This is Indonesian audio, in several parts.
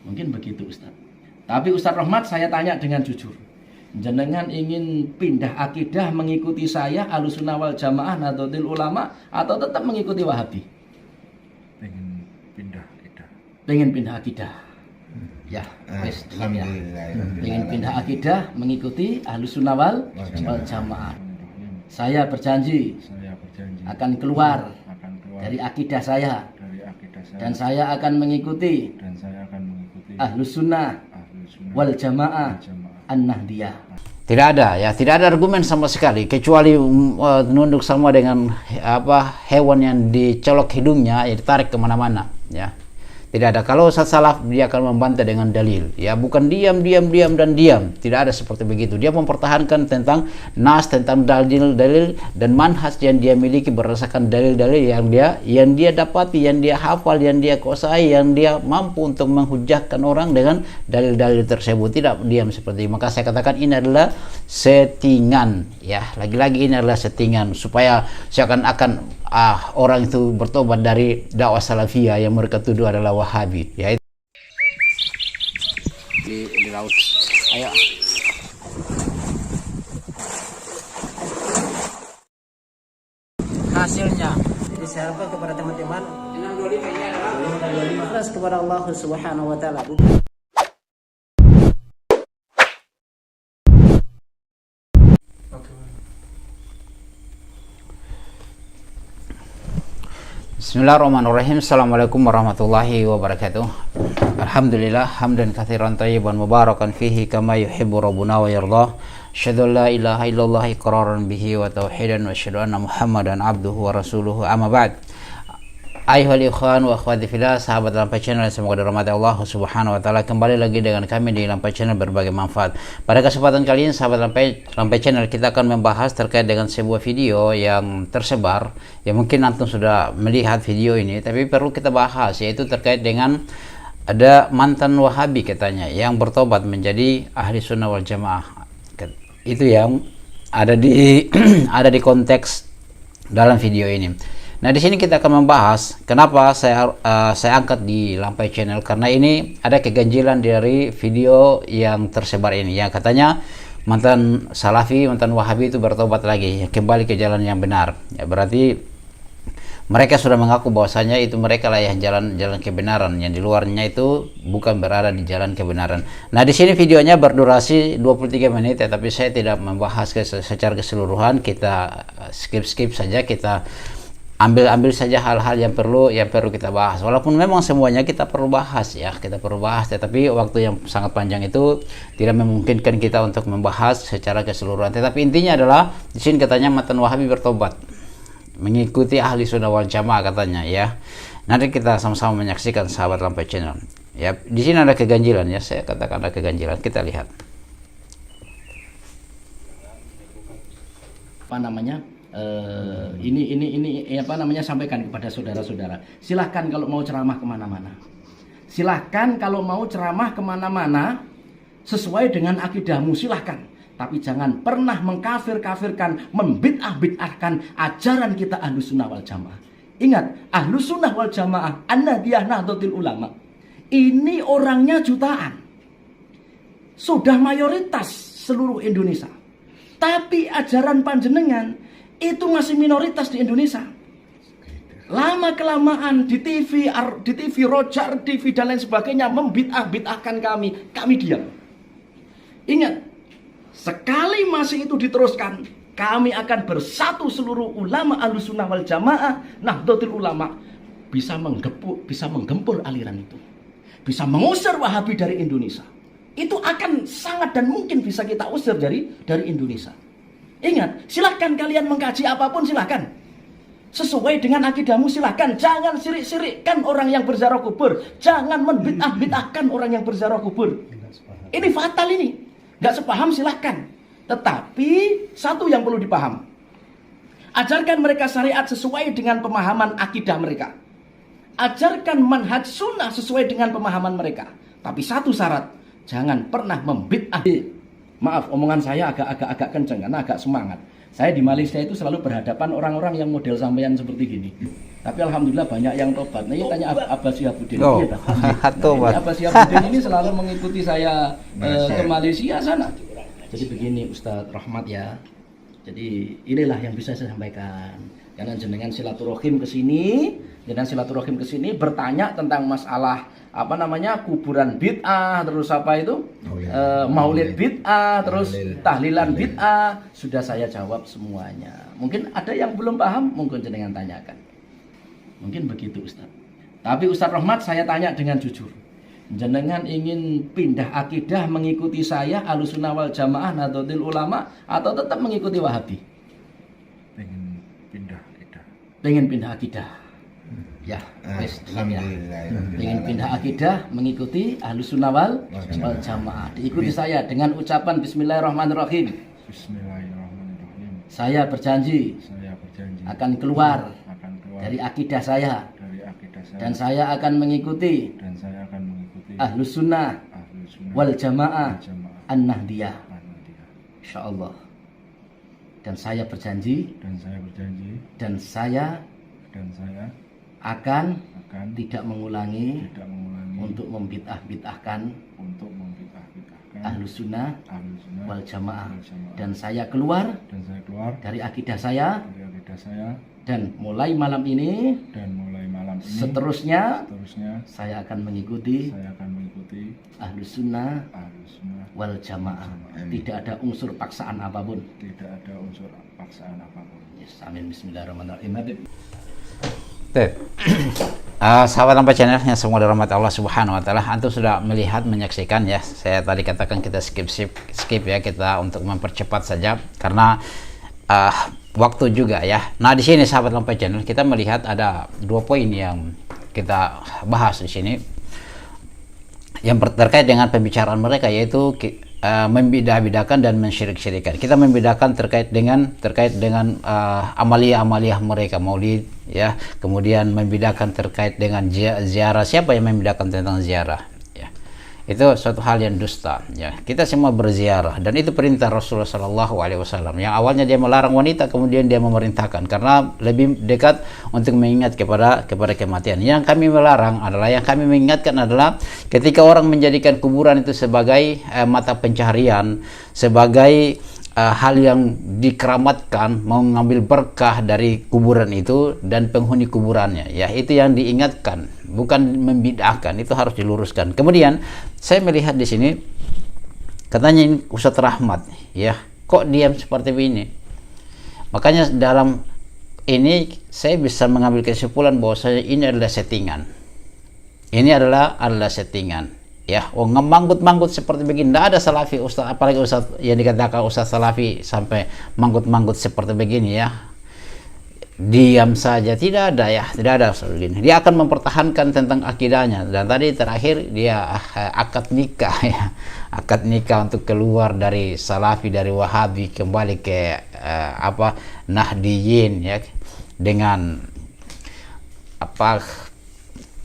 Mungkin begitu Ustaz. Tapi Ustaz Rahmat, saya tanya dengan jujur. Jenengan ingin pindah akidah mengikuti saya Ahlussunnah wal Jamaah Nahdlatul Ulama atau tetap mengikuti Wahabi? Pengen pindah akidah. Pengen pindah akidah. Ya, wes ya. Pengen pindah akidah mengikuti Ahlussunnah wal Jamaah. Saya berjanji akan keluar dari akidah saya dan saya akan mengikuti Ahlussunnah wal Jamaah An-Nahdiyah. Tidak ada ya, tidak ada argumen sama sekali kecuali nunduk sama dengan hewan yang dicolok hidungnya, ya ditarik kemana-mana ya. Tidak ada. Kalau Ustaz Salaf dia akan membantah dengan dalil ya, bukan diam dan diam. Tidak ada seperti begitu. Dia mempertahankan tentang nas, tentang dalil dan manhaj yang dia miliki berdasarkan dalil-dalil yang dia dapati, yang dia hafal, yang dia kuasai, yang dia mampu untuk menghujahkan orang dengan dalil-dalil tersebut. Tidak diam seperti itu. Maka saya katakan ini adalah settingan ya. Lagi-lagi ini adalah settingan supaya seakan-akan orang itu bertobat dari dakwah salafiyah yang mereka tuduh adalah Wahabi ya. Di laut. Ayo. Hasilnya jadi saya harapkan kepada teman-teman 625 ikhlas kepada Allah Subhanahu wa taala. Bismillahirrahmanirrahim. Assalamualaikum warahmatullahi wabarakatuh. Alhamdulillah hamdan katsiran thayyiban mubarakan fihi kama yuhibbu rabbuna wa yardah. Asyhadu an la ilaha illallah iqraran bihi wa tauhidan wa asyhadu anna Muhammadan abduhu wa rasuluhu. Amma ba'd. Ayyuhal ikhwan wa akhwati fillah, sahabat Lampai Channel, semoga dirahmati Allah Subhanahu wa taala. Kembali lagi dengan kami di Lampai Channel berbagai manfaat. Pada kesempatan kali ini sahabat Lampai Channel, kita akan membahas terkait dengan sebuah video yang tersebar. Ya mungkin antum sudah melihat video ini, tapi perlu kita bahas, yaitu terkait dengan ada mantan Wahabi katanya yang bertobat menjadi ahli sunnah wal jamaah. Itu yang ada di ada di konteks dalam video ini. Nah, di sini kita akan membahas kenapa saya angkat di Lampai Channel, karena ini ada keganjilan dari video yang tersebar ini yang katanya mantan Salafi, mantan Wahabi itu bertobat lagi, kembali ke jalan yang benar. Ya, berarti mereka sudah mengaku bahwasanya itu mereka lah yang jalan kebenaran, yang di luarnya itu bukan berada di jalan kebenaran. Nah, di sini videonya berdurasi 23 menit, tetapi saya tidak membahas secara keseluruhan. Kita skip saja, kita ambil saja hal-hal yang perlu kita bahas. Walaupun memang semuanya kita perlu bahas ya, tetapi waktu yang sangat panjang itu tidak memungkinkan kita untuk membahas secara keseluruhan. Tetapi intinya adalah di sini katanya mantan Wahabi bertobat mengikuti ahli sunnah wal jamaah katanya ya. Nanti kita sama-sama menyaksikan sahabat Lampai Channel. Ya, di sini ada keganjilan ya, saya katakan ada keganjilan. Kita lihat. Apa namanya? Ini apa namanya, sampaikan kepada saudara-saudara. Silahkan kalau mau ceramah kemana-mana. Silahkan kalau mau ceramah kemana-mana sesuai dengan akidahmu, silahkan. Tapi jangan pernah mengkafir-kafirkan, membid'ah-bid'ahkan ajaran kita Ahlussunnah wal Jamaah. Ingat, Ahlussunnah wal Jamaah An-Nahdiyah Nahdlatul Ulama ini orangnya jutaan, sudah mayoritas seluruh Indonesia. Tapi ajaran panjenengan itu masih minoritas di Indonesia. Lama kelamaan di TV Rojar, TV dan lain sebagainya membid'ah-bid'ahkan kami diam. Ingat, sekali masih itu diteruskan, kami akan bersatu seluruh ulama Ahlussunnah wal Jamaah Nahdlatul Ulama, bisa menggempur aliran itu, bisa mengusir Wahabi dari Indonesia. Itu akan sangat dan mungkin bisa kita usir dari Indonesia. Ingat, silahkan kalian mengkaji apapun, silahkan. Sesuai dengan akidahmu, silahkan. Jangan sirik-sirikkan orang yang berziarah kubur. Jangan membid'ah-bid'ahkan orang yang berziarah kubur. Ini fatal ini. Nggak sepaham, silahkan. Tetapi satu yang perlu dipaham. Ajarkan mereka syariat sesuai dengan pemahaman akidah mereka. Ajarkan manhaj sunnah sesuai dengan pemahaman mereka. Tapi satu syarat, jangan pernah membid'ah. Maaf, omongan saya agak kenceng karena agak semangat. Saya di Malaysia itu selalu berhadapan orang-orang yang model sampean seperti gini. Tapi alhamdulillah banyak yang tobat. Nah, ini tanya Abbas Syihabuddin. Oh, Iya, tobat. Abbas Syihabuddin ini selalu mengikuti saya ke Malaysia sana. Jadi begini Ustadz Rahmat ya. Jadi inilah yang bisa saya sampaikan. Karena jenengan silaturahim ke sini, bertanya tentang masalah kuburan bid'ah, terus maulid bid'ah, terus tahlilan bid'ah, sudah saya jawab semuanya. Mungkin ada yang belum paham, mungkin jenengan tanyakan. Mungkin begitu Ustaz. Tapi Ustaz Rahmat saya tanya dengan jujur. Jenengan ingin pindah akidah mengikuti saya Ahlussunnah wal Jamaah Nahdlatul Ulama atau tetap mengikuti Wahabi? Pengen pindah akidah. Ya, pengen pindah akidah mengikuti Ahlussunnah wal Jamaah. Diikuti saya dengan ucapan Bismillahirrahmanirrahim. Saya berjanji akan keluar dari akidah saya dan saya akan mengikuti Ahlussunnah wal Jamaah An-Nahdiyah. Insyaallah. Dan saya berjanji dan saya akan tidak mengulangi untuk membid'ah-bid'ahkan Ahlussunnah wal Jamaah. Dan saya keluar dari akidah saya dan mulai malam ini seterusnya saya akan mengikuti Ahlussunnah wal Jamaah. Tidak ada unsur paksaan apapun. Yes, amin. Bismillahirrahmanirrahim. Sahabat Lampa Channel yang semua dirahmati Allah Subhanahu wa taala, antum sudah melihat menyaksikan ya. Saya tadi katakan kita skip ya, kita untuk mempercepat saja karena waktu juga ya. Nah, di sini sahabat Lampa Channel kita melihat ada 2 poin yang kita bahas di sini. Yang terkait dengan pembicaraan mereka yaitu membidah-bidahkan dan mensyirik-syirikan. Kita membedakan terkait dengan amalia-amalia mereka, maulid ya. Kemudian membedakan terkait dengan ziarah. Siapa yang membedakan tentang ziarah? Ya. Itu suatu hal yang dusta ya. Kita semua berziarah dan itu perintah Rasulullah SAW. Yang awalnya dia melarang wanita, kemudian dia memerintahkan karena lebih dekat untuk mengingat kepada kematian. Yang kami melarang adalah, yang kami mengingatkan adalah ketika orang menjadikan kuburan itu sebagai mata pencaharian, sebagai hal yang dikeramatkan, mau mengambil berkah dari kuburan itu dan penghuni kuburannya ya, itu yang diingatkan, bukan membid'ahkan. Itu harus diluruskan. Kemudian saya melihat di sini katanya ini Ustadz Rahmat ya, kok diam seperti ini. Makanya dalam ini saya bisa mengambil kesimpulan bahwa ini adalah settingan. Ini adalah settingan. Ya, manggut-manggut seperti begini. Tidak ada salafi Ustaz, apalagi Ustaz yang dikatakan Ustaz salafi sampai manggut-manggut seperti begini ya. Diam saja, tidak ada ya, tidak ada begini. Dia akan mempertahankan tentang akidahnya. Dan tadi terakhir dia akad nikah ya. Akad nikah untuk keluar dari salafi, dari Wahabi kembali ke Nahdiyin ya. Dengan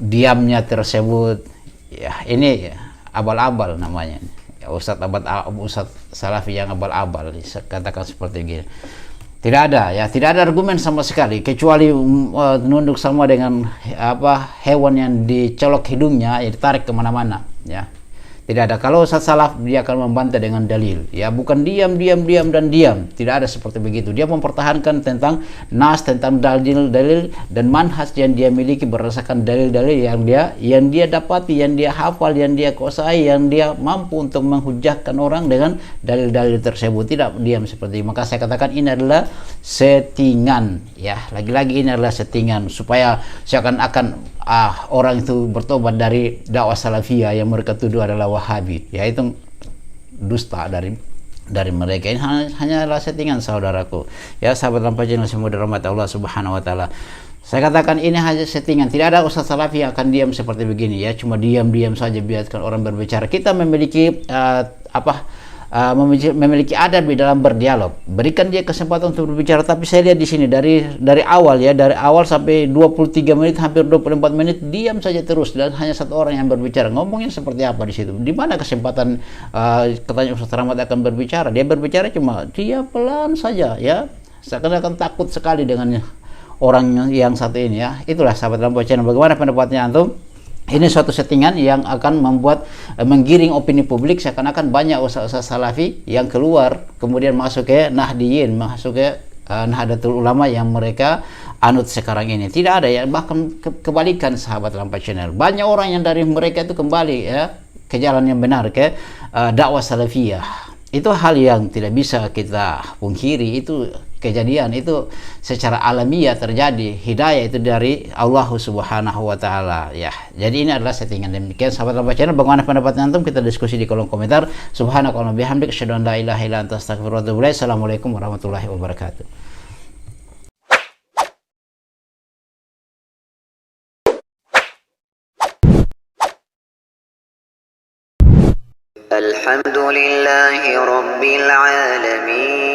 diamnya tersebut ya, ini abal-abal namanya ya, Ustadz salafi yang abal-abal, katakan seperti ini. Tidak ada argumen sama sekali kecuali nunduk sama dengan hewan yang dicolok hidungnya ya, ditarik kemana-mana ya. Tidak ada. Kalau Ustadz salaf dia akan membantah dengan dalil ya, bukan diam dan diam. Tidak ada seperti begitu. Dia mempertahankan tentang nas, tentang dalil dan manhaj yang dia miliki berdasarkan dalil-dalil yang dia dapati, yang dia hafal, yang dia kuasai, yang dia mampu untuk menghujahkan orang dengan dalil-dalil tersebut. Tidak diam seperti itu. Maka saya katakan ini adalah settingan ya. Lagi-lagi ini adalah settingan supaya seakan-akan orang itu bertobat dari dakwah salafiyah yang mereka tuduh adalah Wahabi. Ya, itu dusta dari mereka. Ini hanyalah settingan saudaraku. Ya, sahabat Lampa Channel semua dirahmati Allah Subhanahu wa taala. Saya katakan ini hanya settingan. Tidak ada Ustaz salafi yang akan diam seperti begini ya. Cuma diam saja biarkan orang berbicara. Kita memiliki memiliki adab di dalam berdialog. Berikan dia kesempatan untuk berbicara. Tapi saya lihat di sini dari awal sampai 23 menit, hampir 24 menit diam saja terus dan hanya satu orang yang berbicara. Ngomongnya seperti apa di situ? Di mana kesempatan katanya Ustaz Rahmat akan berbicara? Dia berbicara cuma dia pelan saja ya. Seakan-akan takut sekali dengan orang yang satu ini ya. Itulah sahabat Lampau Channel. Bagaimana pendapatnya antum? Ini suatu settingan yang akan membuat menggiring opini publik, seakan-akan banyak ustaz-ustaz salafi yang keluar kemudian masuk ke Nahdiyin, masuk ke Nahdlatul Ulama yang mereka anut sekarang ini. Tidak ada ya, bahkan kebalikan sahabat Lampau Channel. Banyak orang yang dari mereka itu kembali ya ke jalan yang benar, ke dakwah salafiyah. Itu hal yang tidak bisa kita pungkiri, itu kejadian, itu secara alamiah terjadi. Hidayah itu dari Allah Subhanahu wa taala ya. Jadi ini adalah settingan. Demikian sahabat Lampau Channel, bagaimana pendapat antum? Kita diskusi di kolom komentar. Subhanakallahumma bihamdika asyhadu an la ilaha illa anta astaghfiruka wa atubu ilaik. Assalamualaikum warahmatullahi wabarakatuh. الحمد لله رب العالمين